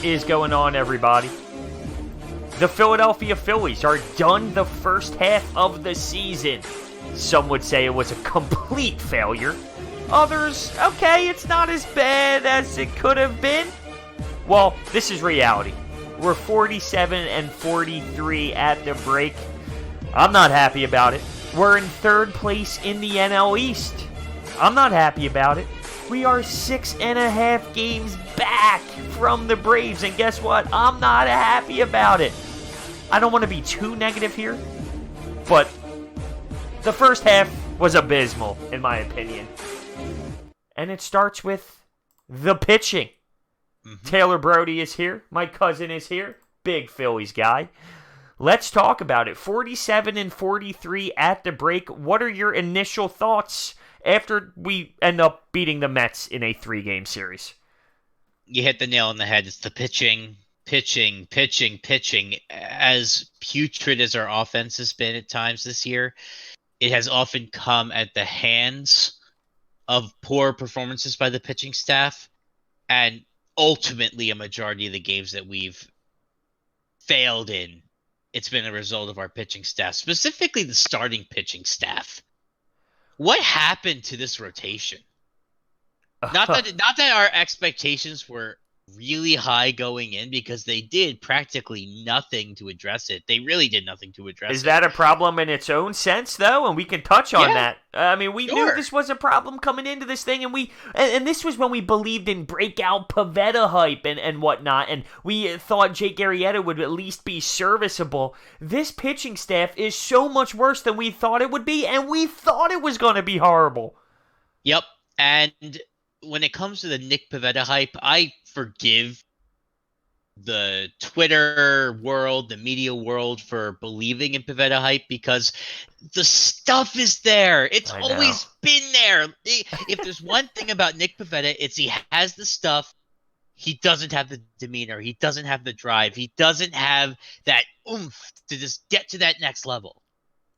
What is going on, everybody? The Philadelphia Phillies are done the first half of the season. Some would say it was a complete failure. Others, okay, it's not as bad as it could have been. Well, this is reality. We're 47-43 at the break. I'm not happy about it. We're in third place in the NL East. I'm not happy about it. We are 6.5 games back from the Braves, and guess what? I'm not happy about it. I don't want to be too negative here, but the first half was abysmal, in my opinion. And it starts with the pitching. Taylor Brody is here. My cousin is here. Big Phillies guy. Let's talk about it. 47-43 at the break. What are your initial thoughts after we end up beating the Mets in a 3-game series? You hit the nail on the head. It's the pitching. As putrid as our offense has been at times this year, it has often come at the hands of poor performances by the pitching staff, and ultimately a majority of the games that we've failed in, it's been a result of our pitching staff, specifically the starting pitching staff. What happened to this rotation? Not that our expectations were really high going in, because they did practically nothing to address it. They really did nothing to address it. Is that a problem in its own sense, though? And we can touch on that. I mean, we knew this was a problem coming into this thing, and and this was when we believed in breakout Pavetta hype and whatnot, and we thought Jake Arrieta would at least be serviceable. This pitching staff is so much worse than we thought it would be, and we thought it was going to be horrible. Yep, and when it comes to the Nick Pavetta hype, I forgive the Twitter world, the media world, for believing in Pavetta hype, because the stuff is there. It's always been there. If there's one thing about Nick Pavetta, it's he has the stuff. He doesn't have the demeanor. He doesn't have the drive. He doesn't have that oomph to just get to that next level.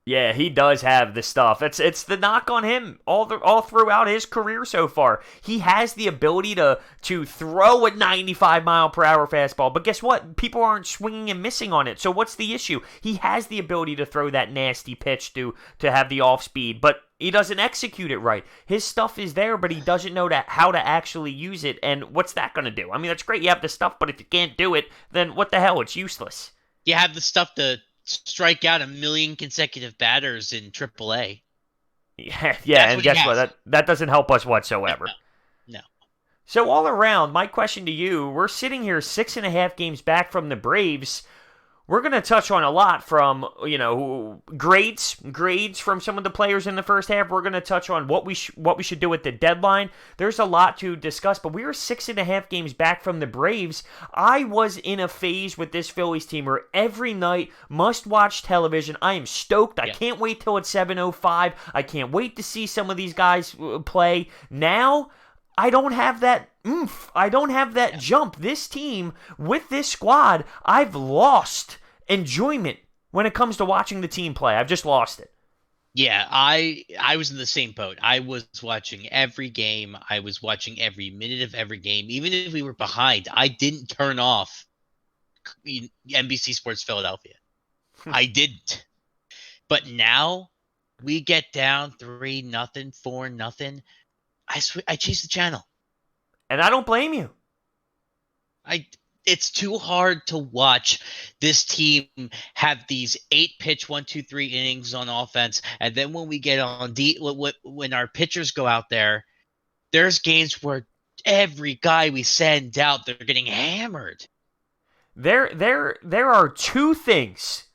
Yeah, he does have the stuff. It's the knock on him all throughout his career so far. He has the ability to throw a 95-mile-per-hour fastball, but guess what? People aren't swinging and missing on it. So what's the issue? He has the ability to throw that nasty pitch to have the off speed, but he doesn't execute it right. His stuff is there, but he doesn't know how to actually use it. And what's that going to do? I mean, that's great. You have the stuff, but if you can't do it, then what the hell? It's useless. You have the stuff to strike out 1 million consecutive batters in AAA. Yeah, and guess what? That doesn't help us whatsoever. No. So all around, my question to you, we're sitting here 6.5 games back from the Braves. We're going to touch on a lot from, grades from some of the players in the first half. We're going to touch on what we should do at the deadline. There's a lot to discuss, but we were 6.5 games back from the Braves. I was in a phase with this Phillies team where every night, must-watch television. I am stoked. I can't wait till it's 7:05. I can't wait to see some of these guys play. Now, I don't have that oomph. I don't have that jump. This team, with this squad, I've lost enjoyment when it comes to watching the team play. I've just lost it. Yeah, I was in the same boat. I was watching every game. I was watching every minute of every game. Even if we were behind, I didn't turn off NBC Sports Philadelphia. I didn't. But now we get down 3-0, 4-0. I chase the channel. And I don't blame you. It's too hard to watch this team have these 8-pitch 1-2-3 innings on offense, and then when we get on when our pitchers go out there, there's games where every guy we send out, they're getting hammered. There are two things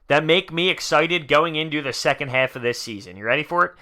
that make me excited going into the second half of this season. You ready for it?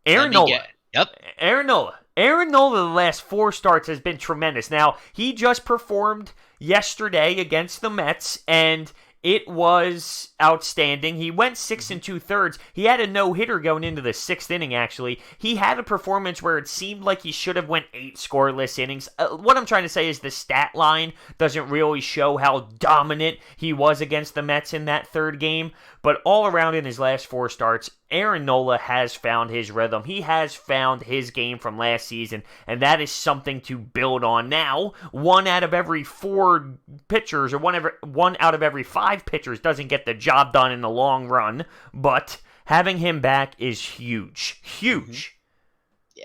Aaron Nola. Yep. Aaron Nola, the last 4 starts, has been tremendous. Now, he just performed yesterday against the Mets, and it was outstanding. He went 6 2/3. He had a no-hitter going into the 6th inning, actually. He had a performance where it seemed like he should have went 8 scoreless innings. What I'm trying to say is the stat line doesn't really show how dominant he was against the Mets in that 3rd game, but all around in his last 4 starts, Aaron Nola has found his rhythm. He has found his game from last season, and that is something to build on. Now, one out of every four pitchers, or one out of every five pitchers, doesn't get the job done in the long run, but having him back is huge. Huge.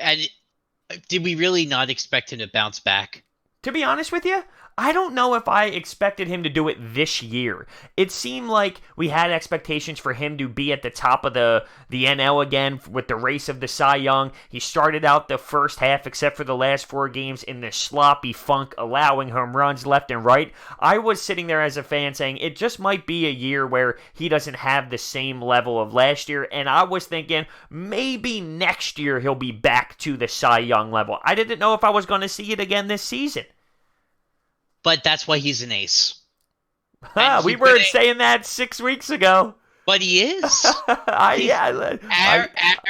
And did we really not expect him to bounce back? To be honest with you, I don't know if I expected him to do it this year. It seemed like we had expectations for him to be at the top of the NL again with the race of the Cy Young. He started out the first half, except for the last 4 games, in this sloppy funk, allowing home runs left and right. I was sitting there as a fan saying it just might be a year where he doesn't have the same level of last year, and I was thinking maybe next year he'll be back to the Cy Young level. I didn't know if I was going to see it again this season. But that's why he's an ace. We were saying that 6 weeks ago. But he is. I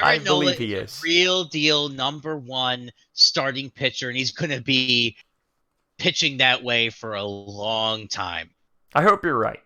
Aaron Nola believe he is. Real deal number one starting pitcher, and he's going to be pitching that way for a long time. I hope you're right.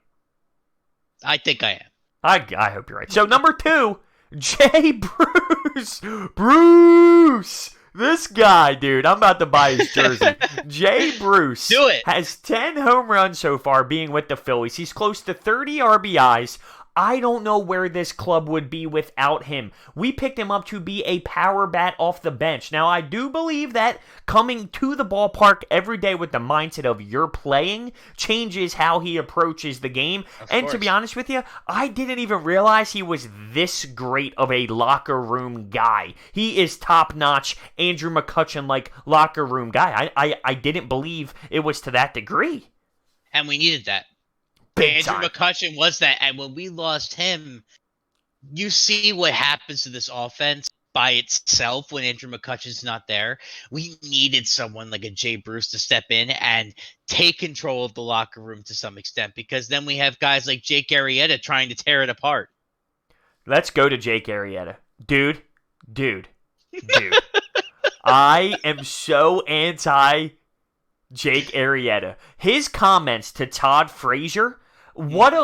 I think I am. I hope you're right. So, number 2, Jay Bruce. Bruce! This guy, dude, I'm about to buy his jersey. Jay Bruce has 10 home runs so far being with the Phillies. He's close to 30 RBIs. I don't know where this club would be without him. We picked him up to be a power bat off the bench. Now, I do believe that coming to the ballpark every day with the mindset of you're playing changes how he approaches the game. And to be honest with you, I didn't even realize he was this great of a locker room guy. He is top-notch, Andrew McCutchen-like locker room guy. I didn't believe it was to that degree. And we needed that. Andrew McCutchen was that, and when we lost him, you see what happens to this offense by itself when Andrew McCutchen's not there. We needed someone like a Jay Bruce to step in and take control of the locker room to some extent, because then we have guys like Jake Arrieta trying to tear it apart. Let's go to Jake Arrieta. Dude. I am so anti Jake Arrieta. His comments to Todd Frazier, what a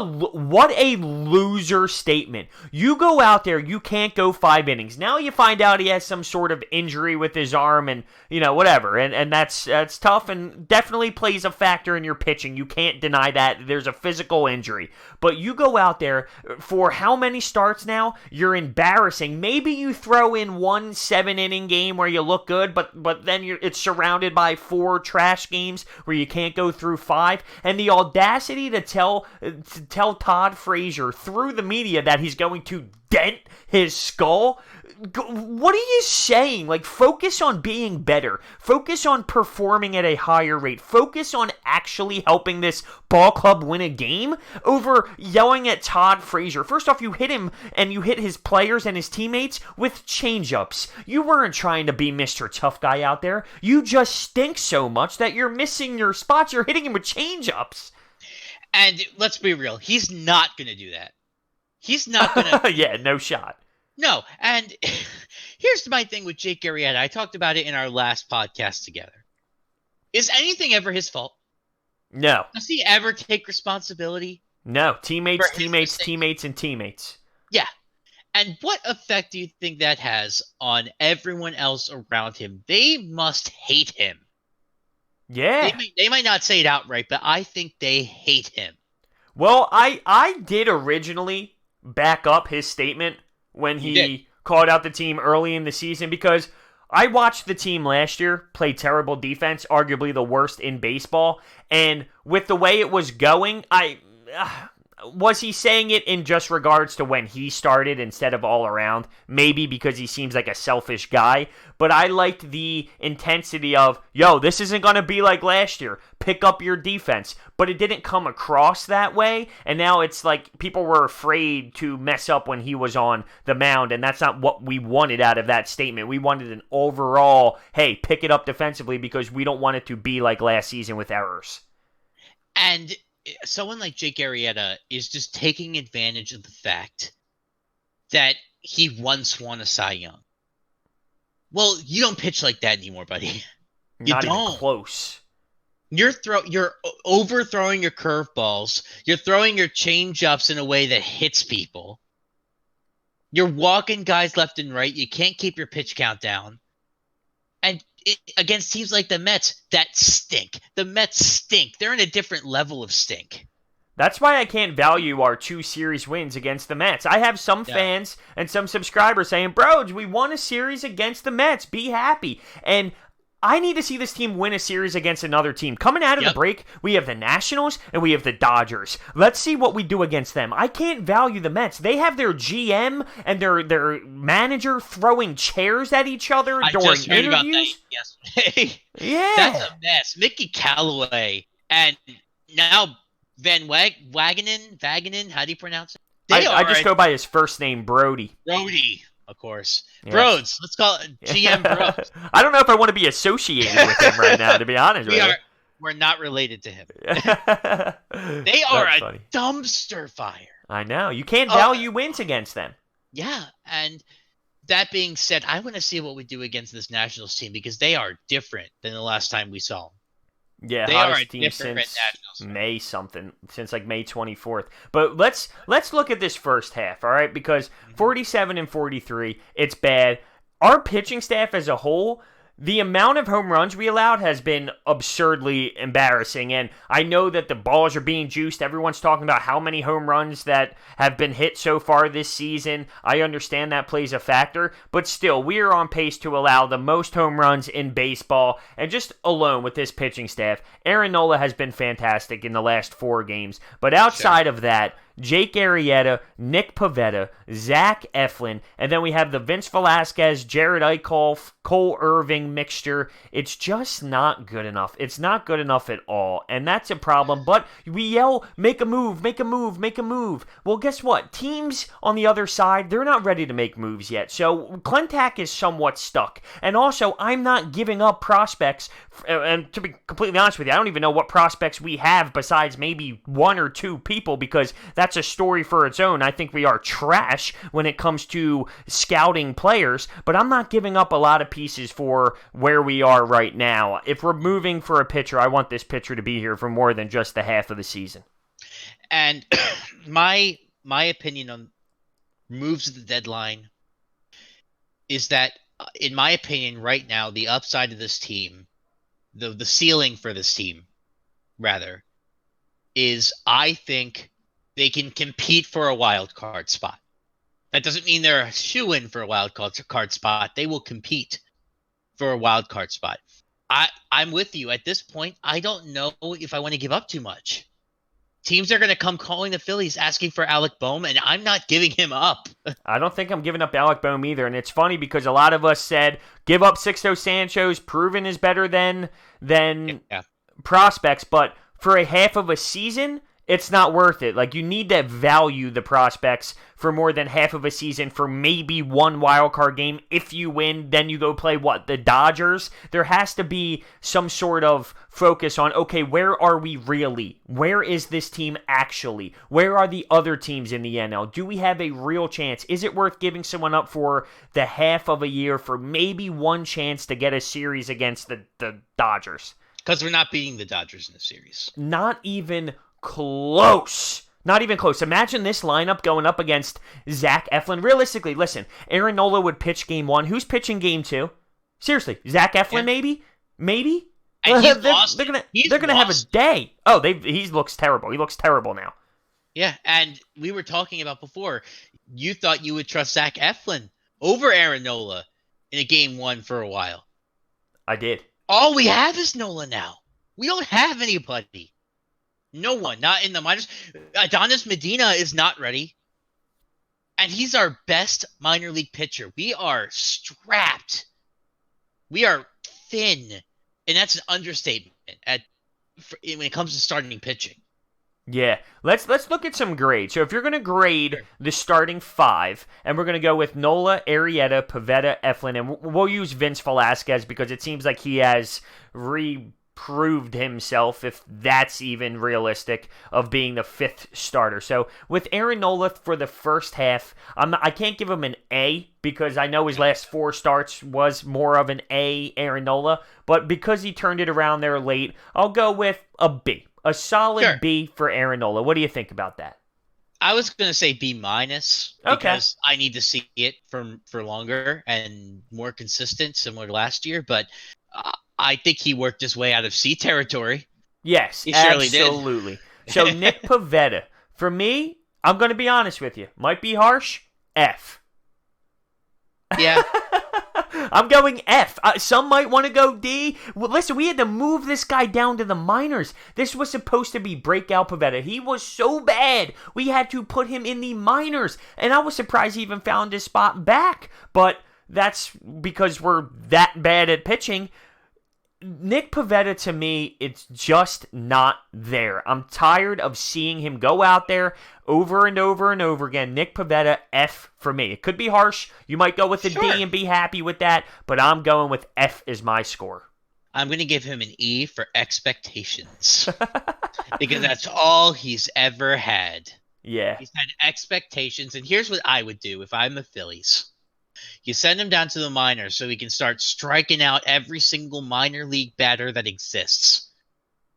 loser statement. You go out there, you can't go 5 innings. Now you find out he has some sort of injury with his arm and, whatever. And that's tough and definitely plays a factor in your pitching. You can't deny that. There's a physical injury. But you go out there for how many starts now? You're embarrassing. Maybe you throw in 1 7-inning game where you look good, but then it's surrounded by 4 trash games where you can't go through 5. And the audacity to tell Todd Frazier through the media that he's going to dent his skull. What are you saying? Focus on being better. Focus on performing at a higher rate. Focus on actually helping this ball club win a game over yelling at Todd Frazier. First off, you hit him and you hit his players and his teammates with changeups. You weren't trying to be Mr. Tough Guy out there. You just stink so much that you're missing your spots. You're hitting him with changeups. And let's be real, he's not going to do that. He's not going to... Yeah, no shot. No, and here's my thing with Jake Arrieta. I talked about it in our last podcast together. Is anything ever his fault? No. Does he ever take responsibility? No. Teammates, and teammates. Yeah. And what effect do you think that has on everyone else around him? They must hate him. Yeah. They might not say it outright, but I think they hate him. Well, I did originally back up his statement when he called out the team early in the season, because I watched the team last year play terrible defense, arguably the worst in baseball, and with the way it was going, was he saying it in just regards to when he started instead of all around? Maybe because he seems like a selfish guy. But I liked the intensity of, this isn't going to be like last year. Pick up your defense. But it didn't come across that way. And now it's like people were afraid to mess up when he was on the mound. And that's not what we wanted out of that statement. We wanted an overall, hey, pick it up defensively because we don't want it to be like last season with errors. And someone like Jake Arrieta is just taking advantage of the fact that he once won a Cy Young. Well, you don't pitch like that anymore, buddy. Not even close. You're overthrowing your curveballs. You're throwing your change-ups in a way that hits people. You're walking guys left and right. You can't keep your pitch count down. And against teams like the Mets that stink. The Mets stink. They're in a different level of stink. That's why I can't value our 2 series wins against the Mets. I have some Yeah. fans and some subscribers saying, bro, we won a series against the Mets. Be happy. And I need to see this team win a series against another team. Coming out of the break, we have the Nationals and we have the Dodgers. Let's see what we do against them. I can't value the Mets. They have their GM and their manager throwing chairs at each other I during just heard about that interviews. yesterday. Yeah. That's a mess. Mickey Callaway and now Vaganin, how do you pronounce it? I just go by his first name, Brody. Brody, of course. Yes. Broads. Let's call it GM Broads. I don't know if I want to be associated with him right now, to be honest with you. We're not related to him. They are That's a funny. dumpster fire. I know. You can't value wins against them. Yeah, and that being said, I want to see what we do against this Nationals team because they are different than the last time we saw them. Yeah, they are a hottest team different since Nationals. May something, since like May 24th. But let's look at this first half, all right? Because 47 and 43, it's bad. Our pitching staff as a whole, the amount of home runs we allowed has been absurdly embarrassing. And I know that the balls are being juiced. Everyone's talking about how many home runs that have been hit so far this season. I understand that plays a factor. But still, we are on pace to allow the most home runs in baseball. And just alone with this pitching staff, Aaron Nola has been fantastic in the last 4 games. But outside of that, Jake Arrieta, Nick Pivetta, Zach Eflin, and then we have the Vince Velasquez, Jared Eichhoff, Cole Irving mixture. It's just not good enough. It's not good enough at all, and that's a problem. But we yell, make a move, make a move, make a move. Well, guess what? Teams on the other side, they're not ready to make moves yet. So Clentac is somewhat stuck. And also, I'm not giving up prospects. And to be completely honest with you, I don't even know what prospects we have besides maybe 1 or 2 people because that's a story for its own. I think we are trash when it comes to scouting players, but I'm not giving up a lot of pieces for where we are right now. If we're moving for a pitcher, I want this pitcher to be here for more than just the half of the season. And my opinion on moves at the deadline is that, in my opinion, right now, the upside of this team, the ceiling for this team, rather, is I think they can compete for a wild card spot. That doesn't mean they're a shoo-in for a wild card spot. They will compete for a wild card spot. I'm with you. At this point, I don't know if I want to give up too much. Teams are going to come calling the Phillies asking for Alec Boehm, and I'm not giving him up. I don't think I'm giving up Alec Boehm either, and it's funny because a lot of us said, give up Sixto Sancho's, proven is better than prospects, but for a half of a season, it's not worth it. Like, you need to value the prospects for more than half of a season for maybe 1 wild card game. If you win, then you go play, the Dodgers? There has to be some sort of focus on, okay, where are we really? Where is this team actually? Where are the other teams in the NL? Do we have a real chance? Is it worth giving someone up for the half of a year for maybe 1 chance to get a series against the Dodgers? Because we're not beating the Dodgers in the series. Not even close. Not even close. Imagine this lineup going up against Zach Eflin. Realistically, listen, Aaron Nola would pitch game 1. Who's pitching game 2? Seriously, Zach Eflin, maybe? Maybe? And they're gonna have a day. Oh, he looks terrible. He looks terrible now. Yeah, and we were talking about before, you thought you would trust Zach Eflin over Aaron Nola in a game 1 for a while. I did. All we have is Nola now. We don't have anybody. No one, not in the minors. Adonis Medina is not ready. And he's our best minor league pitcher. We are strapped. We are thin. And that's an understatement when it comes to starting pitching. Yeah, let's look at some grades. So if you're going to grade the starting 5, and we're going to go with Nola, Arrieta, Pivetta, Eflin, and we'll use Vince Velasquez because it seems like he has proved himself, if that's even realistic, of being the 5th starter. So with Aaron Nola for the first half, I can't give him an A because I know his last 4 starts was more of an A, Aaron Nola, but because he turned it around there late, I'll go with a B. A solid B for Aaron Nola. What do you think about that? I was gonna say B minus Okay. because I need to see it for longer and more consistent, similar to last year. But I think he worked his way out of C territory. Yes, He surely did. absolutely. So Nick Pavetta, for me, I'm going to be honest with you. Might be harsh. F. Yeah, I'm going F. Some might want to go D. Well, listen, we had to move this guy down to the minors. This was supposed to be breakout Pavetta. He was so bad, we had to put him in the minors. And I was surprised he even found his spot back. But that's because we're that bad at pitching. Nick Pavetta, to me, it's just not there. I'm tired of seeing him go out there over and over and over again. Nick Pavetta, F for me. It could be harsh. You might go with a sure. D and be happy with that, but I'm going with F as my score. I'm gonna give him an E for expectations because that's all he's ever had. Yeah. He's had expectations, and here's what I would do if I'm the Phillies. You send him down to the minors so he can start striking out every single minor league batter that exists.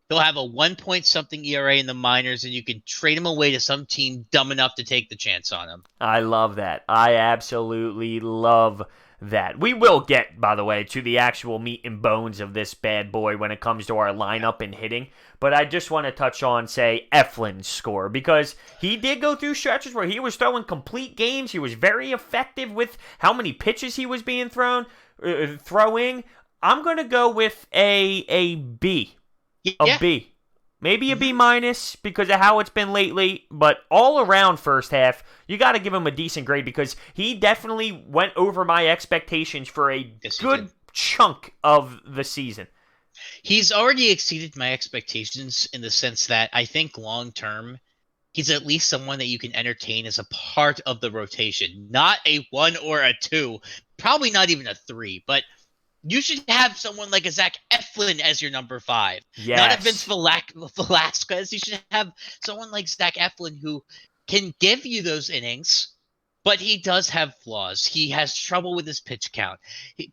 He'll have a 1 point something ERA in the minors, and you can trade him away to some team dumb enough to take the chance on him. I love that. I absolutely love that. We will get, by the way, to the actual meat and bones of this bad boy when it comes to our lineup and hitting. But I just want to touch on, say, Eflin's score, because he did go through stretches where he was throwing complete games. He was very effective with how many pitches he was being throwing. I'm going to go with a B. A Yeah. B. Maybe a B minus because of how it's been lately, but all around first half, you got to give him a decent grade because he definitely went over my expectations for a good chunk of the season. He's already exceeded my expectations in the sense that I think long term, he's at least someone that you can entertain as a part of the rotation. Not a 1 or a 2, probably not even a 3, but you should have someone like a Zach Eflin as your number 5. Yes. Not a Vince Velasquez. You should have someone like Zach Eflin who can give you those innings, but he does have flaws. He has trouble with his pitch count.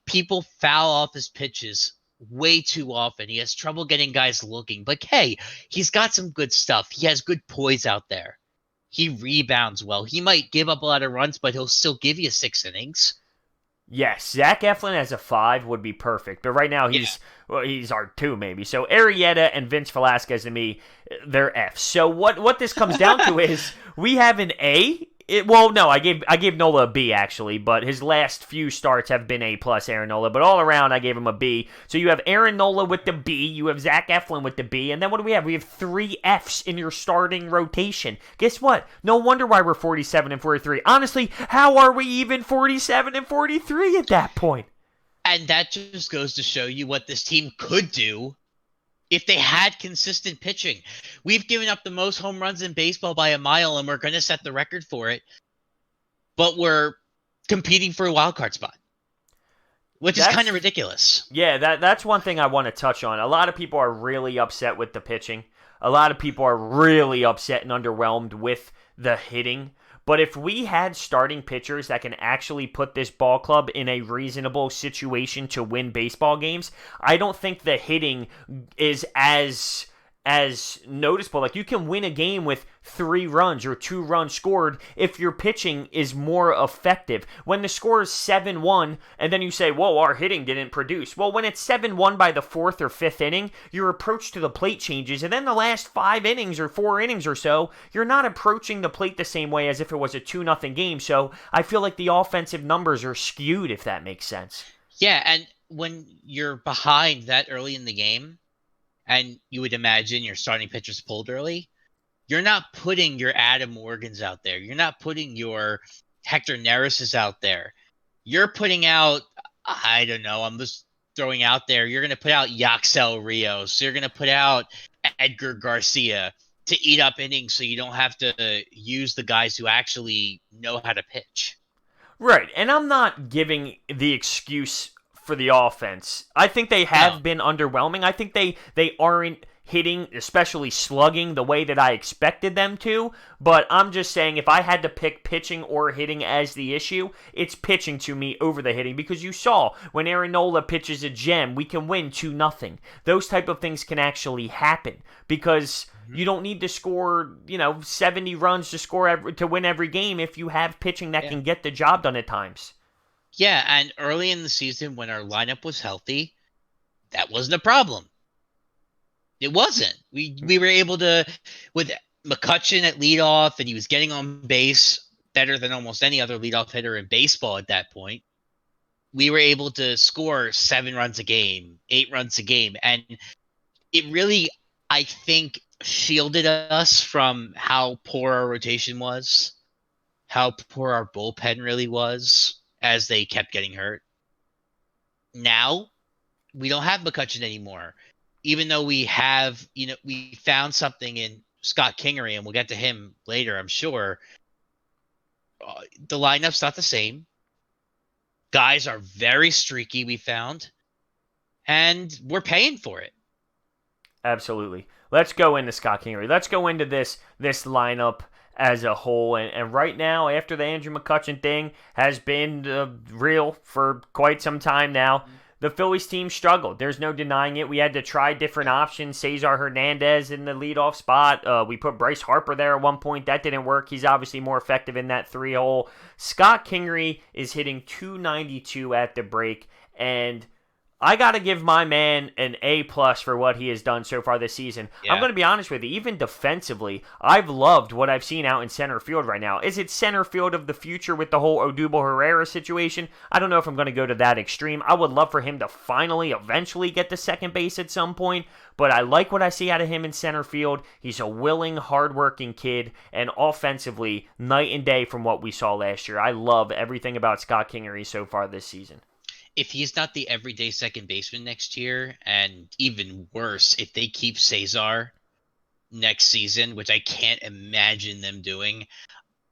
People foul off his pitches way too often. He has trouble getting guys looking. But hey, he's got some good stuff. He has good poise out there. He rebounds well. He might give up a lot of runs, but he'll still give you 6 innings. Yes, Zach Eflin as a 5 would be perfect, but right now he's our 2 maybe. So Arrieta and Vince Velasquez to me, they're Fs. So what this comes down to is we have an A. I gave Nola a B actually, but his last few starts have been A plus Aaron Nola. But all around, I gave him a B. So you have Aaron Nola with the B, you have Zach Eflin with the B, and then what do we have? We have 3 Fs in your starting rotation. Guess what? No wonder why we're 47 and 43. Honestly, how are we even 47 and 43 at that point? And that just goes to show you what this team could do if they had consistent pitching. We've given up the most home runs in baseball by a mile, and we're going to set the record for it. But we're competing for a wild card spot, which is kind of ridiculous. Yeah, that's one thing I want to touch on. A lot of people are really upset with the pitching. A lot of people are really upset and underwhelmed with the hitting. But if we had starting pitchers that can actually put this ball club in a reasonable situation to win baseball games, I don't think the hitting is as noticeable. Like, you can win a game with 3 runs or 2 runs scored if your pitching is more effective. When the score is 7-1 and then you say, whoa, our hitting didn't produce. Well, when it's 7-1 by the 4th or 5th inning, your approach to the plate changes, and then the last 5 innings or 4 innings or so, you're not approaching the plate the same way as if it was a 2-0 game. So I feel like the offensive numbers are skewed, if that makes sense. Yeah, and when you're behind that early in the game, and you would imagine your starting pitchers pulled early, you're not putting your Adam Morgans out there. You're not putting your Hector Neris's out there. You're putting out, I don't know, I'm just throwing out there, you're going to put out Yaxel Rios. You're going to put out Edgar Garcia to eat up innings so you don't have to use the guys who actually know how to pitch. Right, and I'm not giving the excuse for the offense. I think they have been underwhelming. I think they aren't hitting, especially slugging, the way that I expected them to. But I'm just saying, if I had to pick pitching or hitting as the issue, it's pitching to me over the hitting, because you saw when Aaron Nola pitches a gem, we can win 2-0. Those type of things can actually happen because you don't need to score, 70 runs to win every game if you have pitching that Yeah. can get the job done at times. Yeah, and early in the season when our lineup was healthy, that wasn't a problem. It wasn't. We were able to, with McCutchen at leadoff, and he was getting on base better than almost any other leadoff hitter in baseball at that point. We were able to score 7 runs a game, 8 runs a game, and it really, I think, shielded us from how poor our rotation was, how poor our bullpen really was as they kept getting hurt. Now, we don't have McCutchen anymore. Even though we have, we found something in Scott Kingery, and we'll get to him later, I'm sure. The lineup's not the same. Guys are very streaky, we found, and we're paying for it. Absolutely. Let's go into Scott Kingery. Let's go into this lineup as a whole. And right now, after the Andrew McCutchen thing has been real for quite some time now, the Phillies team struggled. There's no denying it. We had to try different options. Cesar Hernandez in the leadoff spot. We put Bryce Harper there at one point. That didn't work. He's obviously more effective in that 3-hole. Scott Kingery is hitting .292 at the break, and I got to give my man an A+ for what he has done so far this season. Yeah. I'm going to be honest with you. Even defensively, I've loved what I've seen out in center field right now. Is it center field of the future with the whole Odubel Herrera situation? I don't know if I'm going to go to that extreme. I would love for him to finally, eventually get to second base at some point, but I like what I see out of him in center field. He's a willing, hardworking kid, and offensively, night and day from what we saw last year. I love everything about Scott Kingery so far this season. If he's not the everyday second baseman next year, and even worse, if they keep Cesar next season, which I can't imagine them doing,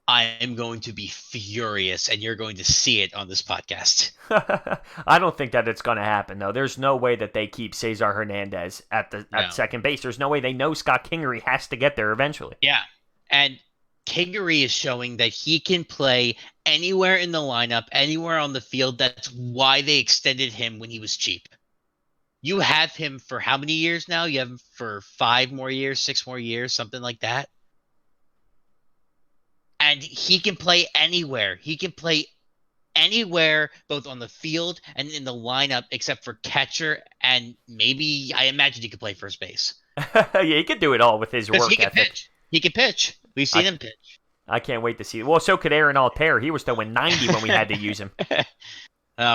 I am going to be furious, and you're going to see it on this podcast. I don't think that it's going to happen, though. There's no way that they keep Cesar Hernandez at second base. There's no way. They know Scott Kingery has to get there eventually. Yeah, and Kingery is showing that he can play anywhere in the lineup, anywhere on the field. That's why they extended him when he was cheap. You have him for how many years now? You have him for 5 more years, 6 more years, something like that. And he can play anywhere. He can play anywhere, both on the field and in the lineup, except for catcher, and maybe, I imagine he could play first base. Yeah, he could do it all with his work ethic. Pitch. He can pitch. We've seen him pitch. I can't wait to see it. Well, so could Aaron Altair. He was throwing 90 when we had to use him.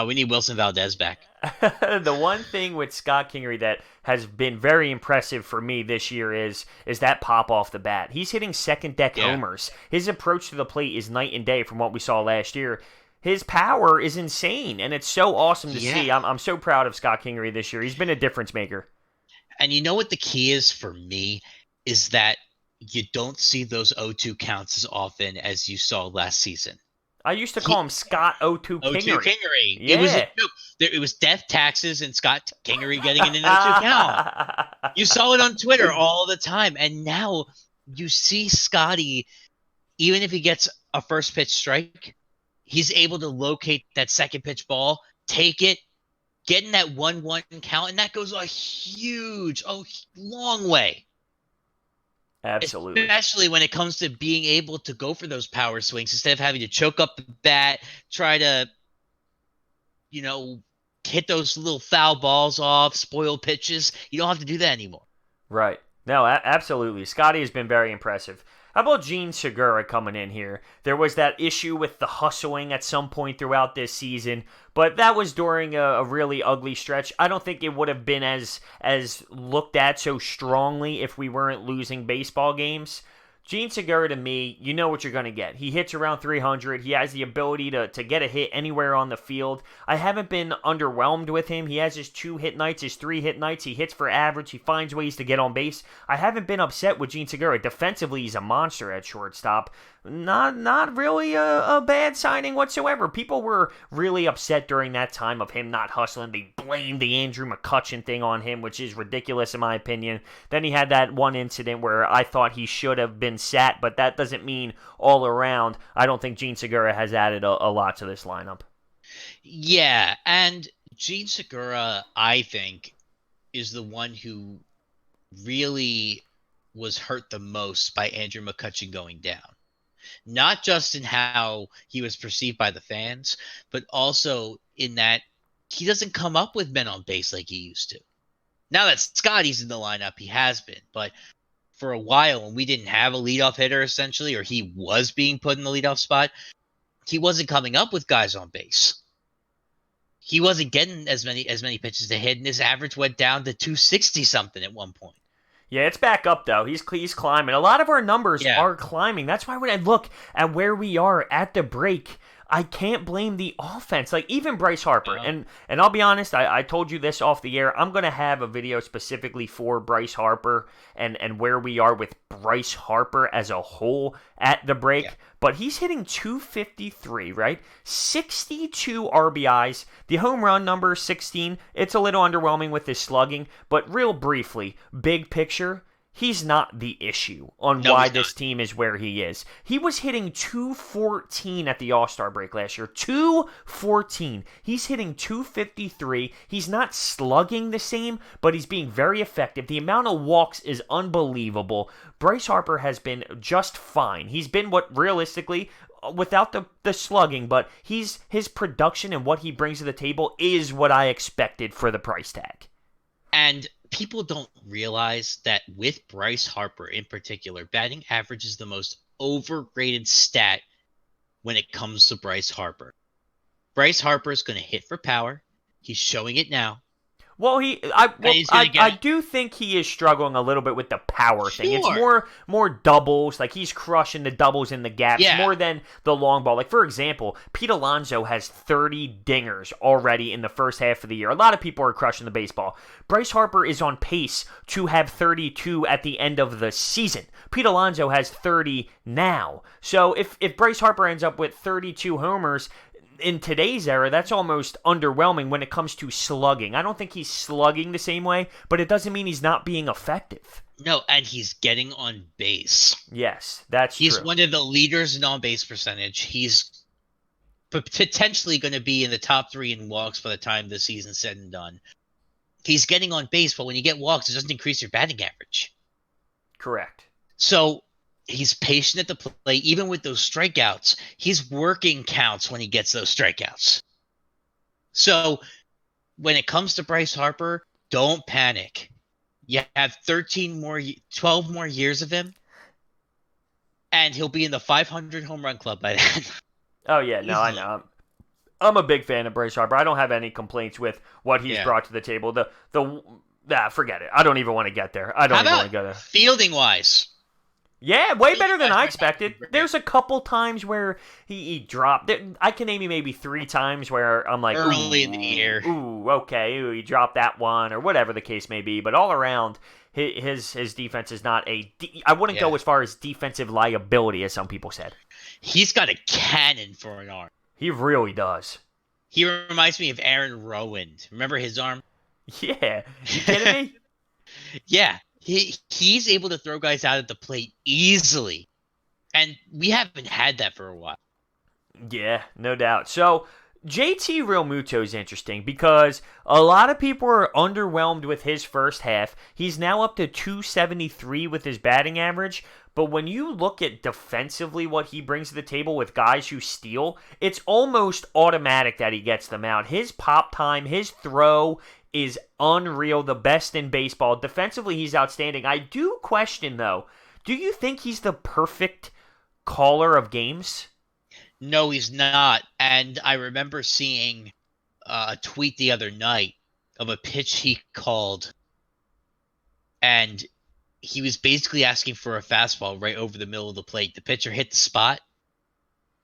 We need Wilson Valdez back. The one thing with Scott Kingery that has been very impressive for me this year is that pop off the bat. He's hitting second deck homers. His approach to the plate is night and day from what we saw last year. His power is insane, and it's so awesome to see. I'm so proud of Scott Kingery this year. He's been a difference maker. And you know what the key is for me is that you don't see those 0-2 counts as often as you saw last season. I used to call him Scott 0-2 Kingery. 0-2 Kingery. Yeah. It was a joke. It was death taxes and Scott Kingery getting an 0-2 count. You saw it on Twitter all the time. And now you see Scotty, even if he gets a first pitch strike, he's able to locate that second pitch ball, take it, get in that 1-1 count, and that goes a long way. Absolutely. Especially when it comes to being able to go for those power swings instead of having to choke up the bat, try to, hit those little foul balls off, spoil pitches. You don't have to do that anymore. Right. No, absolutely. Scotty has been very impressive. How about Gene Segura coming in here? There was that issue with the hustling at some point throughout this season, but that was during a really ugly stretch. I don't think it would have been as looked at so strongly if we weren't losing baseball games. Gene Segura, to me, you know what you're going to get. He hits around 300. He has the ability to get a hit anywhere on the field. I haven't been underwhelmed with him. He has his 2 hit nights, his 3 hit nights. He hits for average. He finds ways to get on base. I haven't been upset with Gene Segura. Defensively, he's a monster at shortstop. Not really a bad signing whatsoever. People were really upset during that time of him not hustling. They blamed the Andrew McCutchen thing on him, which is ridiculous in my opinion. Then he had that one incident where I thought he should have been sat, but that doesn't mean all around. I don't think Gene Segura has added a lot to this lineup. Yeah, and Gene Segura, I think, is the one who really was hurt the most by Andrew McCutchen going down. Not just in how he was perceived by the fans, but also in that he doesn't come up with men on base like he used to. Now that Scotty's in the lineup, he has been, but for a while when we didn't have a leadoff hitter essentially, or he was being put in the leadoff spot, he wasn't coming up with guys on base. He wasn't getting as many pitches to hit, and his average went down to 260 something at one point. Yeah, it's back up though. He's climbing. A lot of our numbers Yeah. are climbing. That's why when I look at where we are at the break, I can't blame the offense. Like even Bryce Harper, and I'll be honest, I told you this off the air. I'm gonna have a video specifically for Bryce Harper and where we are with Bryce Harper as a whole at the break. Yeah. But he's hitting 253, right? 62 RBIs. The home run number 16. It's a little underwhelming with his slugging, but real briefly, big picture, he's not the issue on why this team is where he is. He was hitting 214 at the All-Star break last year. 214. He's hitting 253. He's not slugging the same, but he's being very effective. The amount of walks is unbelievable. Bryce Harper has been just fine. He's been what realistically without the slugging, but his production and what he brings to the table is what I expected for the price tag. And people don't realize that with Bryce Harper in particular, batting average is the most overrated stat when it comes to Bryce Harper. Bryce Harper is going to hit for power. He's showing it now. Well, I do think he is struggling a little bit with the power thing. It's more doubles, like he's crushing the doubles in the gaps more than the long ball. Like for example, Pete Alonso has 30 dingers already in the first half of the year. A lot of people are crushing the baseball. Bryce Harper is on pace to have 32 at the end of the season. Pete Alonso has 30 now. So if Bryce Harper ends up with 32 homers in today's era, that's almost underwhelming when it comes to slugging. I don't think he's slugging the same way, but it doesn't mean he's not being effective. No, and he's getting on base. Yes, that's true. He's one of the leaders in on-base percentage. He's potentially going to be in the top 3 in walks by the time the season's said and done. He's getting on base, but when you get walks, it doesn't increase your batting average. Correct. So he's patient at the plate. Even with those strikeouts, he's working counts when he gets those strikeouts. So when it comes to Bryce Harper, don't panic. You have 12 more years of him, and he'll be in the 500 home run club by then. Oh, yeah, no, I know. I'm a big fan of Bryce Harper. I don't have any complaints with what he's brought to the table. Forget it. I don't even want to get there. I don't even want to go there. Fielding-wise? Yeah, way better than I expected. There's a couple times where he dropped. I can name you maybe 3 times where I'm like, early in the year. Ooh, okay, he dropped that one, or whatever the case may be. But all around, his defense is not I wouldn't go as far as defensive liability, as some people said. He's got a cannon for an arm. He really does. He reminds me of Aaron Rowan. Remember his arm? Yeah. You kidding me? Yeah. He's able to throw guys out at the plate easily. And we haven't had that for a while. Yeah, no doubt. So, JT Realmuto is interesting because a lot of people are underwhelmed with his first half. He's now up to 273 with his batting average. But when you look at defensively what he brings to the table with guys who steal, it's almost automatic that he gets them out. His pop time, his throw is unreal, the best in baseball. Defensively, he's outstanding. I do question, though, do you think he's the perfect caller of games? No, he's not. And I remember seeing a tweet the other night of a pitch he called, and he was basically asking for a fastball right over the middle of the plate. The pitcher hit the spot,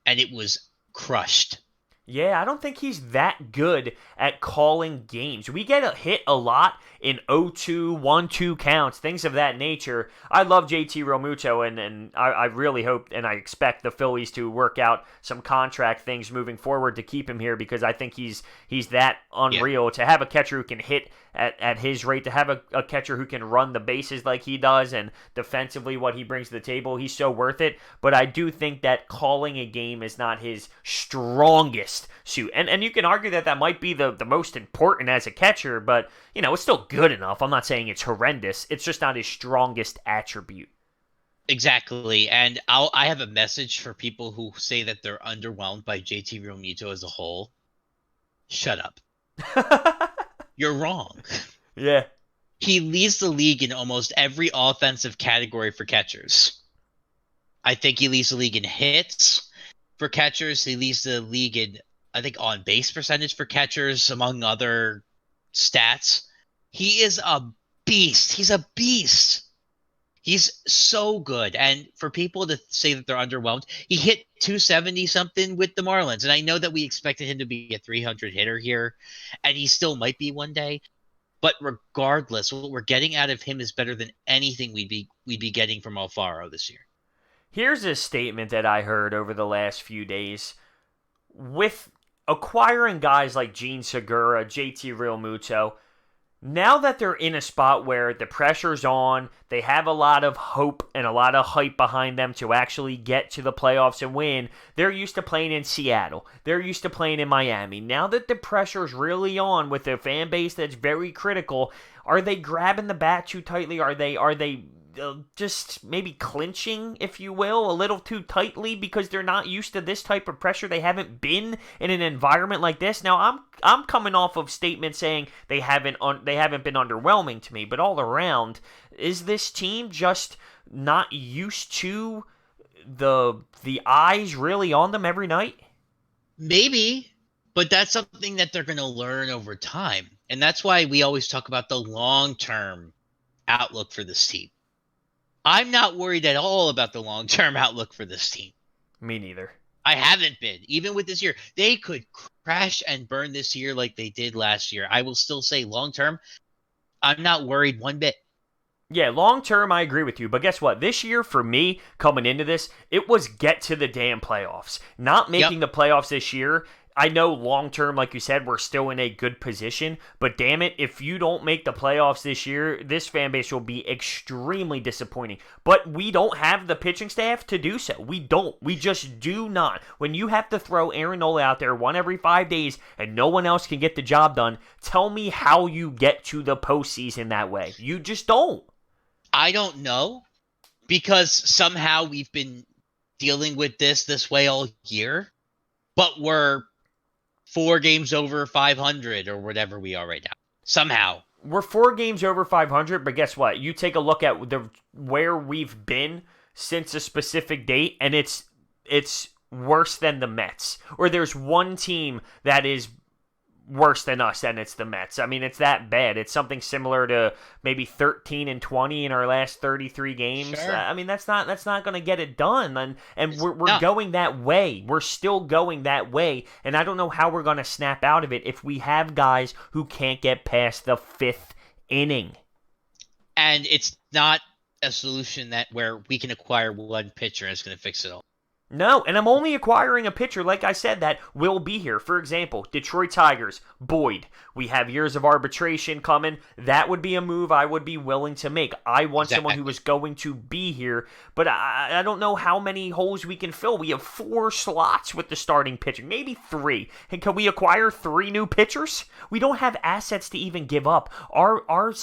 and it was crushed. Yeah, I don't think he's that good at calling games. We get a hit a lot in 0-2, 1-2 counts, things of that nature. I love JT Realmuto, and I really hope and I expect the Phillies to work out some contract things moving forward to keep him here because I think he's that Yeah. unreal. To have a catcher who can hit at his rate, to have a catcher who can run the bases like he does, and defensively what he brings to the table, he's so worth it. But I do think that calling a game is not his strongest suit. And you can argue that might be the most important as a catcher, but, it's still good enough. I'm not saying it's horrendous. It's just not his strongest attribute. Exactly. And I have a message for people who say that they're underwhelmed by JT Realmuto as a whole. Shut up. You're wrong. Yeah. He leads the league in almost every offensive category for catchers. I think he leads the league in hits for catchers. He leads the league in, I think, on base percentage for catchers, among other stats. He is a beast. He's a beast. He's so good. And for people to say that they're underwhelmed, he hit 270 something with the Marlins. And I know that we expected him to be a 300 hitter here, and he still might be one day. But regardless, what we're getting out of him is better than anything we'd be getting from Alfaro this year. Here's a statement that I heard over the last few days. With acquiring guys like Gene Segura, JT Realmuto, now that they're in a spot where the pressure's on, they have a lot of hope and a lot of hype behind them to actually get to the playoffs and win. They're used to playing in Seattle. They're used to playing in Miami. Now that the pressure's really on with a fan base that's very critical, are they grabbing the bat too tightly? Are they just maybe clinching, if you will, a little too tightly because they're not used to this type of pressure? They haven't been in an environment like this. Now, I'm coming off of statements saying they haven't been underwhelming to me, but all around, is this team just not used to the eyes really on them every night? Maybe, but that's something that they're going to learn over time. And that's why we always talk about the long-term outlook for this team. I'm not worried at all about the long-term outlook for this team. Me neither. I haven't been. Even with this year, they could crash and burn this year like they did last year. I will still say long-term, I'm not worried one bit. Yeah, long term, I agree with you. But guess what? This year, for me, coming into this, it was get to the damn playoffs. Not making the playoffs this year. I know long term, like you said, we're still in a good position. But damn it, if you don't make the playoffs this year, this fan base will be extremely disappointing. But we don't have the pitching staff to do so. We don't. We just do not. When you have to throw Aaron Nola out there one every 5 days and no one else can get the job done, tell me how you get to the postseason that way. You just don't. I don't know, because somehow we've been dealing with this way all year, but we're 4 games over 500 or whatever we are right now. Somehow. We're 4 games over 500, but guess what? You take a look at where we've been since a specific date, and it's worse than the Mets. Or there's one team that is worse than us, and it's the Mets. I mean, it's that bad. It's something similar to maybe 13-20 in our last 33 games. Sure. I mean, that's not going to get it done, and we're not. going that way. We're still going that way, and I don't know how we're going to snap out of it if we have guys who can't get past the 5th inning. And it's not a solution that where we can acquire one pitcher and it's going to fix it all. No, and I'm only acquiring a pitcher, like I said, that will be here. For example, Detroit Tigers, Boyd. We have years of arbitration coming. That would be a move I would be willing to make. I want someone who is going to be here, but I don't know how many holes we can fill. We have 4 slots with the starting pitcher, maybe 3. And can we acquire 3 new pitchers? We don't have assets to even give up. Our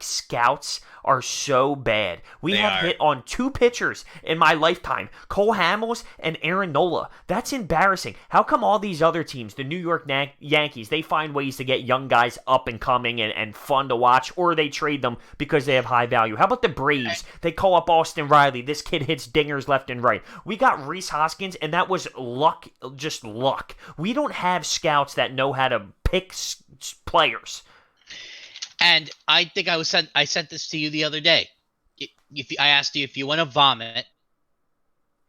scouts are so bad. We have hit on 2 pitchers in my lifetime, Cole Hamels and Aaron Nola. That's embarrassing. How come all these other teams, the New York Yankees, they find ways to get young guys up and coming and fun to watch, or they trade them because they have high value? How about the Braves? They call up Austin Riley. This kid hits dingers left and right. We got Rhys Hoskins, and that was luck, just luck. We don't have scouts that know how to pick players. And I think I sent this to you the other day. If I asked you if you want to vomit,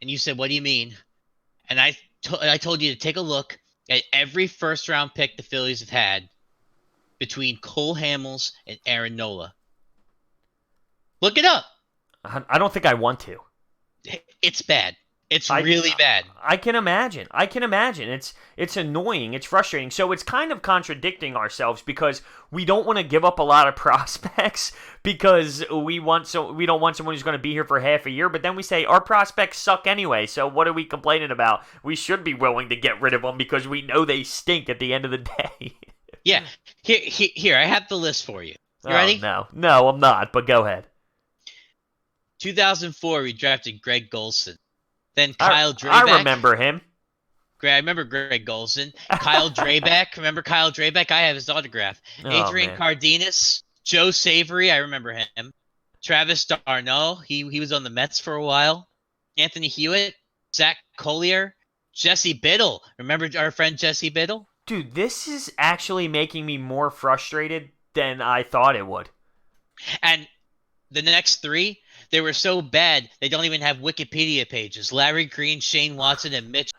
and you said, "What do you mean?" and I told you to take a look at every first round pick the Phillies have had between Cole Hamels and Aaron Nola. Look it up. I don't think I want to. It's bad. It's I really bad. I can imagine. I can imagine. It's annoying. It's frustrating. So it's kind of contradicting ourselves because we don't want to give up a lot of prospects because we don't want someone who's going to be here for half a year. But then we say our prospects suck anyway. So what are we complaining about? We should be willing to get rid of them because we know they stink at the end of the day. Yeah. Here, I have the list for you. You Oh, ready? no, I'm not. But go ahead. 2004, we drafted Greg Golson. Then Kyle Drabek. I remember him. I remember Greg Golson. Kyle Drabek. Remember Kyle Drabek? I have his autograph. Oh, Adrian man. Cardenas. Joe Savory. I remember him. Travis Darno. He was on the Mets for a while. Anthony Hewitt. Zach Collier. Jesse Biddle. Remember our friend Jesse Biddle? Dude, this is actually making me more frustrated than I thought it would. And the next three, they were so bad they don't even have Wikipedia pages. Larry Green, Shane Watson, and Mitch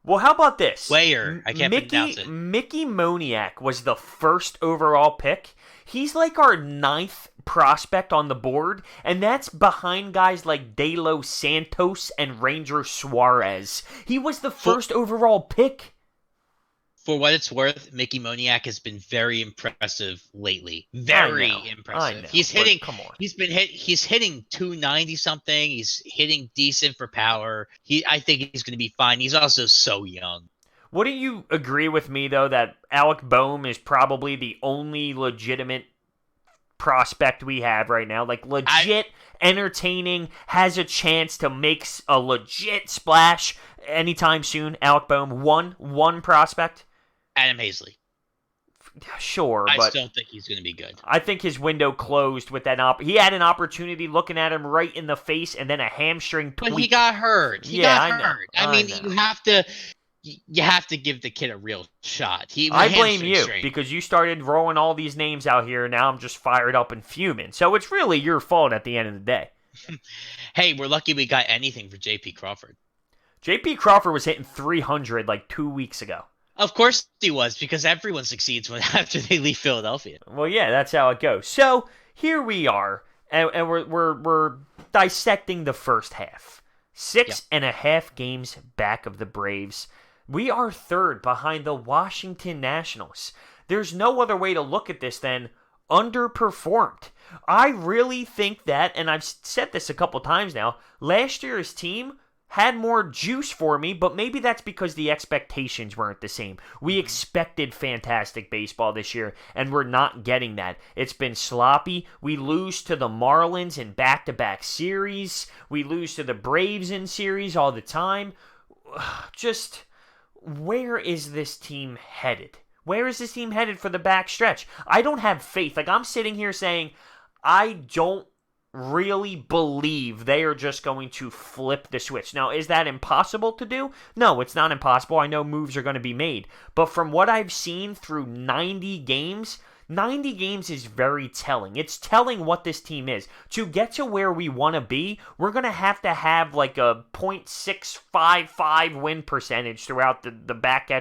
Well, how about this? Wayer. I can't pronounce it. Mickey Moniak was the first overall pick. He's like our 9th prospect on the board, and that's behind guys like De Los Santos and Ranger Suarez. He was the first overall pick. For what it's worth, Mickey Moniak has been very impressive lately. Very impressive. I know, he's hitting. Come on. He's hitting 290 something. He's hitting decent for power. I think he's going to be fine. He's also so young. Wouldn't you agree with me though that Alec Boehm is probably the only legitimate prospect we have right now? Like legit, entertaining, has a chance to make a legit splash anytime soon. Alec Boehm, one prospect. Adam Hazley. Sure, I but still think he's going to be good. I think his window closed with that. He had an opportunity looking at him right in the face, and then a hamstring tweak. But he got hurt. He Yeah, got hurt. I mean, know. you have to give the kid a real shot. I blame you because you started rolling all these names out here, and now I'm just fired up and fuming. So it's really your fault at the end of the day. Hey, we're lucky we got anything for J.P. Crawford. J.P. Crawford was hitting 300 like 2 weeks ago. Of course he was, because everyone succeeds after they leave Philadelphia. Well, yeah, that's how it goes. So here we are, and we're dissecting the first half. 6.5 games back of the Braves. We are third behind the Washington Nationals. There's no other way to look at this than underperformed. I really think that, and I've said this a couple times now, last year's team had more juice for me, but maybe that's because the expectations weren't the same. We expected fantastic baseball this year, and we're not getting that. It's been sloppy. We lose to the Marlins in back-to-back series. We lose to the Braves in series all the time. Just, where is this team headed? Where is this team headed for the back stretch? I don't have faith. Like, I'm sitting here saying, I don't really believe they are just going to flip the switch. Now, is that impossible to do? No, it's not impossible. I know moves are going to be made. But from what I've seen through 90 games is very telling. It's telling what this team is. To get to where we want to be, we're going to have like a .655 win percentage throughout the back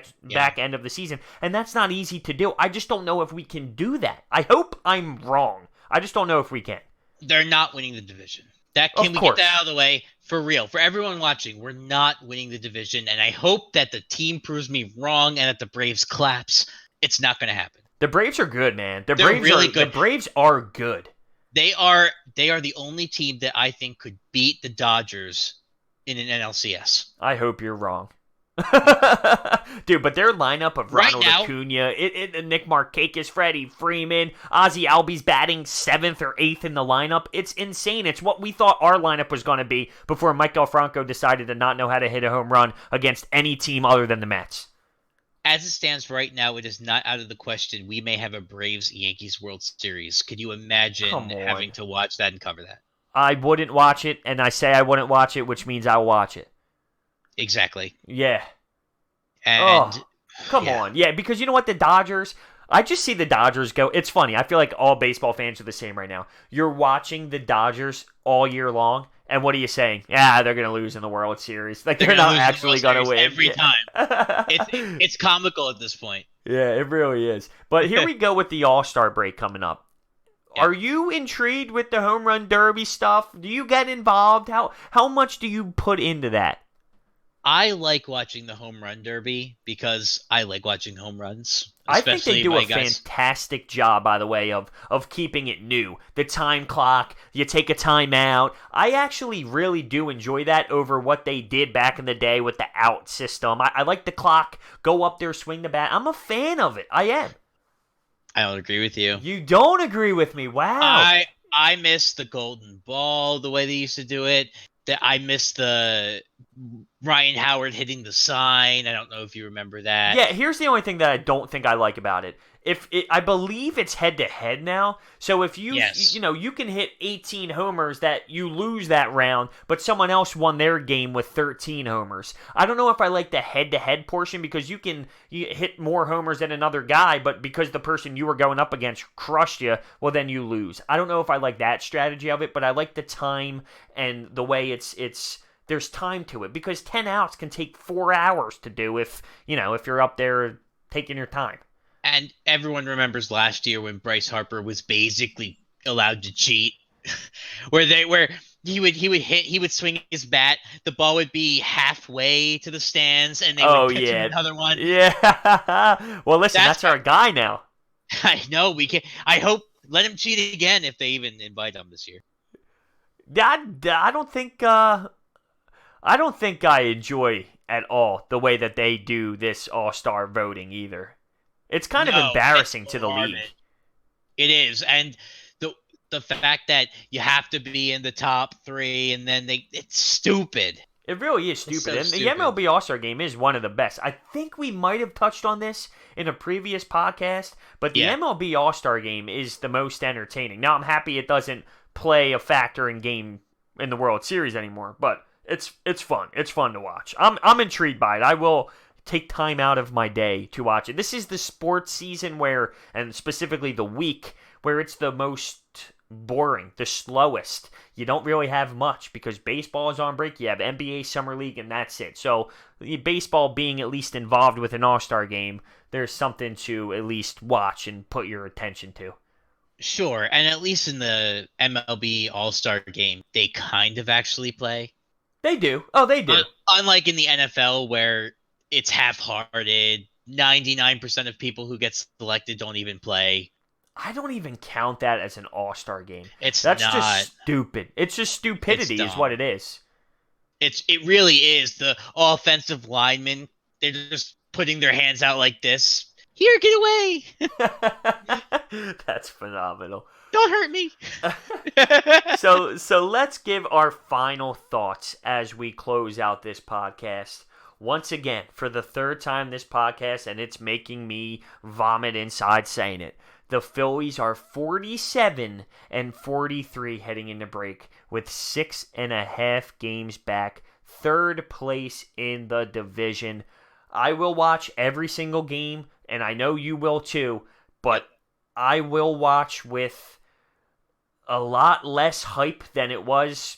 end of the season. And that's not easy to do. I just don't know if we can do that. I hope I'm wrong. I just don't know if we can. They're not winning the division. Can we get that out of the way? For real. For everyone watching, we're not winning the division. And I hope that the team proves me wrong and that the Braves collapse. It's not going to happen. The Braves are good, man. They're really good. The Braves are good. They are the only team that I think could beat the Dodgers in an NLCS. I hope you're wrong. Dude, but their lineup of Ronald Acuna, Nick Markakis, Freddie Freeman, Ozzie Albies batting 7th or 8th in the lineup. It's insane. It's what we thought our lineup was going to be before Mike Del Franco decided to not know how to hit a home run against any team other than the Mets. As it stands right now, it is not out of the question we may have a Braves-Yankees World Series. Could you imagine having to watch that and cover that? I wouldn't watch it, and I say I wouldn't watch it, which means I'll watch it. Exactly. Yeah. And come on. Yeah, because you know what? The Dodgers, I just see the Dodgers go. It's funny. I feel like all baseball fans are the same right now. You're watching the Dodgers all year long, and what are you saying? Yeah, they're going to lose in the World Series. Like They're they're gonna not lose in the World actually going to Series win. every time. It's comical at this point. Yeah, it really is. But here we go with the All-Star break coming up. Yep. Are you intrigued with the home run derby stuff? Do you get involved? How much do you put into that? I like watching the home run derby because I like watching home runs, I think they especially do a my guys. fantastic job, by the way, of keeping it new. The time clock, you take a timeout. I actually really do enjoy that over what they did back in the day with the out system. I like the clock, go up there, swing the bat. I'm a fan of it. I am. I don't agree with you. You don't agree with me. Wow. I miss the golden ball the way they used to do it. That I miss the Ryan Howard hitting the sign. I don't know if you remember that. Yeah, here's the only thing that I don't think I like about it. I believe it's head to head now. So if Yes. you can hit 18 homers that you lose that round, but someone else won their game with 13 homers. I don't know if I like the head to head portion because you hit more homers than another guy, but because the person you were going up against crushed you, well then you lose. I don't know if I like that strategy of it, but I like the time and the way it's there's time to it because 10 outs can take 4 hours to do if you're up there taking your time. And everyone remembers last year when Bryce Harper was basically allowed to cheat, where he would swing his bat, the ball would be halfway to the stands, and they would Oh pitch him yeah. another one. Yeah. Well, listen, that's our guy now. I know we can. I hope let him cheat again if they even invite him this year. I don't think I enjoy at all the way that they do this All-Star voting either. It's kind of No, it's embarrassing to the league. garbage. It is, and the the fact that you have to be in the top three, and then it's stupid. It really is It's stupid. so And the stupid. MLB All-Star Game is one of the best. I think we might have touched on this in a previous podcast, but the Yeah. MLB All-Star Game is the most entertaining. Now, I'm happy it doesn't play a factor in the World Series anymore, but it's fun. It's fun to watch. I'm intrigued by it. I will take time out of my day to watch it. This is the sports season and specifically the week, where it's the most boring, the slowest. You don't really have much because baseball is on break. You have NBA Summer League, and that's it. So, baseball being at least involved with an All-Star game, there's something to at least watch and put your attention to. Sure, and at least in the MLB All-Star game, they kind of actually play. They do. Oh, they do. Unlike in the NFL where it's half-hearted, 99% of people who get selected don't even play. I don't even count that as an All-Star game. It's That's not. just stupid. It's just stupidity It's is dumb. what it is. It really is. The offensive linemen, they're just putting their hands out like this. Here, get away! That's phenomenal. Don't hurt me. So let's give our final thoughts as we close out this podcast. Once again, for the third time this podcast, and it's making me vomit inside saying it. The Phillies are 47 and 43 heading into break with 6.5 games back, third place in the division. I will watch every single game, and I know you will too, but I will watch with a lot less hype than it was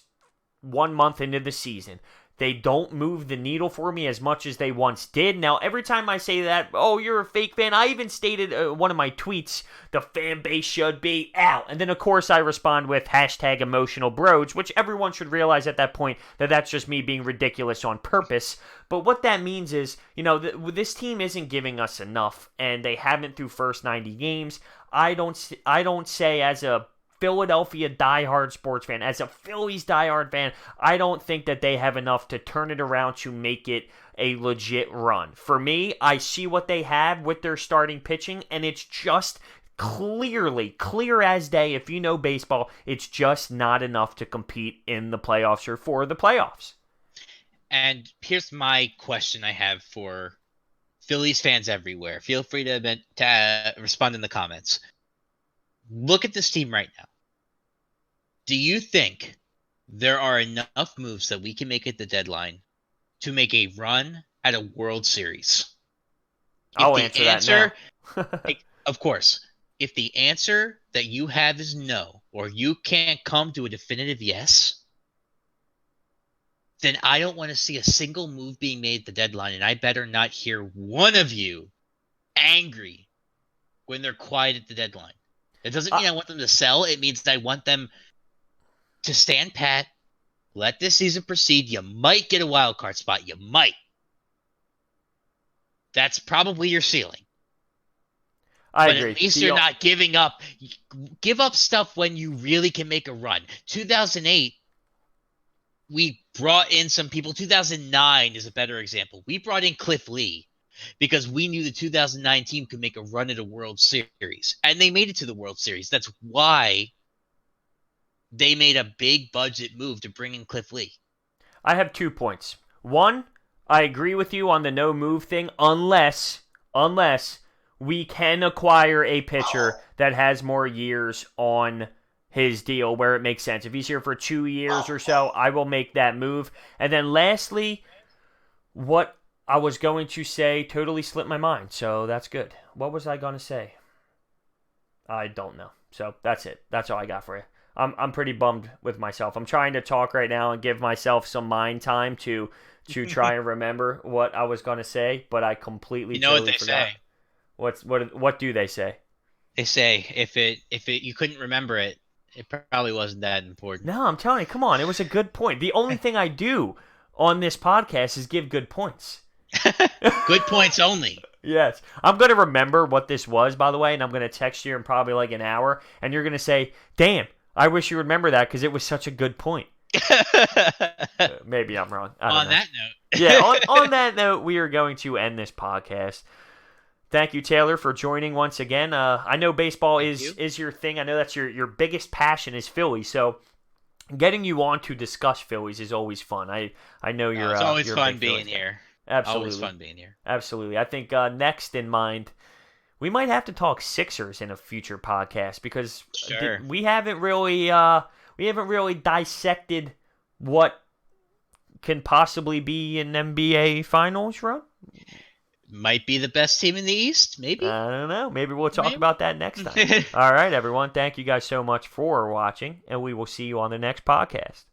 1 month into the season. They don't move the needle for me as much as they once did. Now, every time I say that, oh, you're a fake fan, I even stated one of my tweets, the fan base should be out. And then, of course, I respond with hashtag emotional broach, which everyone should realize at that point that that's just me being ridiculous on purpose. But what that means is, this team isn't giving us enough, and they haven't through first 90 games. I don't say as a Philadelphia diehard sports fan, as a Phillies diehard fan, I don't think that they have enough to turn it around to make it a legit run. For me, I see what they have with their starting pitching, and it's just clear as day. If you know baseball, it's just not enough to compete in the playoffs or for the playoffs. And here's my question I have for Phillies fans everywhere. Feel free to respond in the comments. Look at this team right now. Do you think there are enough moves that we can make at the deadline to make a run at a World Series? I'll answer that now. Of course, if the answer that you have is no, or you can't come to a definitive yes, then I don't want to see a single move being made at the deadline, and I better not hear one of you angry when they're quiet at the deadline. That doesn't I, mean I want them to sell. It means I want them to stand pat, let this season proceed. You might get a wild card spot. You might. That's probably your ceiling. I But at agree. least you're not giving up. Give up stuff when you really can make a run. 2008, we brought in some people. 2009 is a better example. We brought in Cliff Lee because we knew the 2009 team could make a run at a World Series. And they made it to the World Series. That's why they made a big budget move to bring in Cliff Lee. I have 2 points. One, I agree with you on the no move thing unless we can acquire a pitcher that has more years on his deal where it makes sense. If he's here for 2 years or so, I will make that move. And then lastly, what I was going to say totally slipped my mind, so that's good. What was I going to say? I don't know. So that's it. That's all I got for you. I'm pretty bummed with myself. I'm trying to talk right now and give myself some mind time to try and remember what I was going to say, but I completely You know totally what they forgot. say? What do they say? They say if it you couldn't remember it, it probably wasn't that important. No, I'm telling you, come on. It was a good point. The only thing I do on this podcast is give good points. Good points only. Yes. I'm going to remember what this was, by the way, and I'm going to text you in probably like an hour, and you're going to say, damn, I wish you remember that because it was such a good point. Maybe I'm wrong. I don't On know. that note. Yeah, on that note, we are going to end this podcast. Thank you, Taylor, for joining once again. I know baseball is your thing. I know that's your biggest passion is Philly, so getting you on to discuss Phillies is always fun. I know you're It's always you're a fun big being Phillies fan. here. Absolutely. Always fun being here. Absolutely. I think next in mind, we might have to talk Sixers in a future podcast because Sure. we haven't really dissected what can possibly be an NBA Finals run. Might be the best team in the East, maybe? I don't know. Maybe we'll talk Maybe. about that next time. All right, everyone. Thank you guys so much for watching, and we will see you on the next podcast.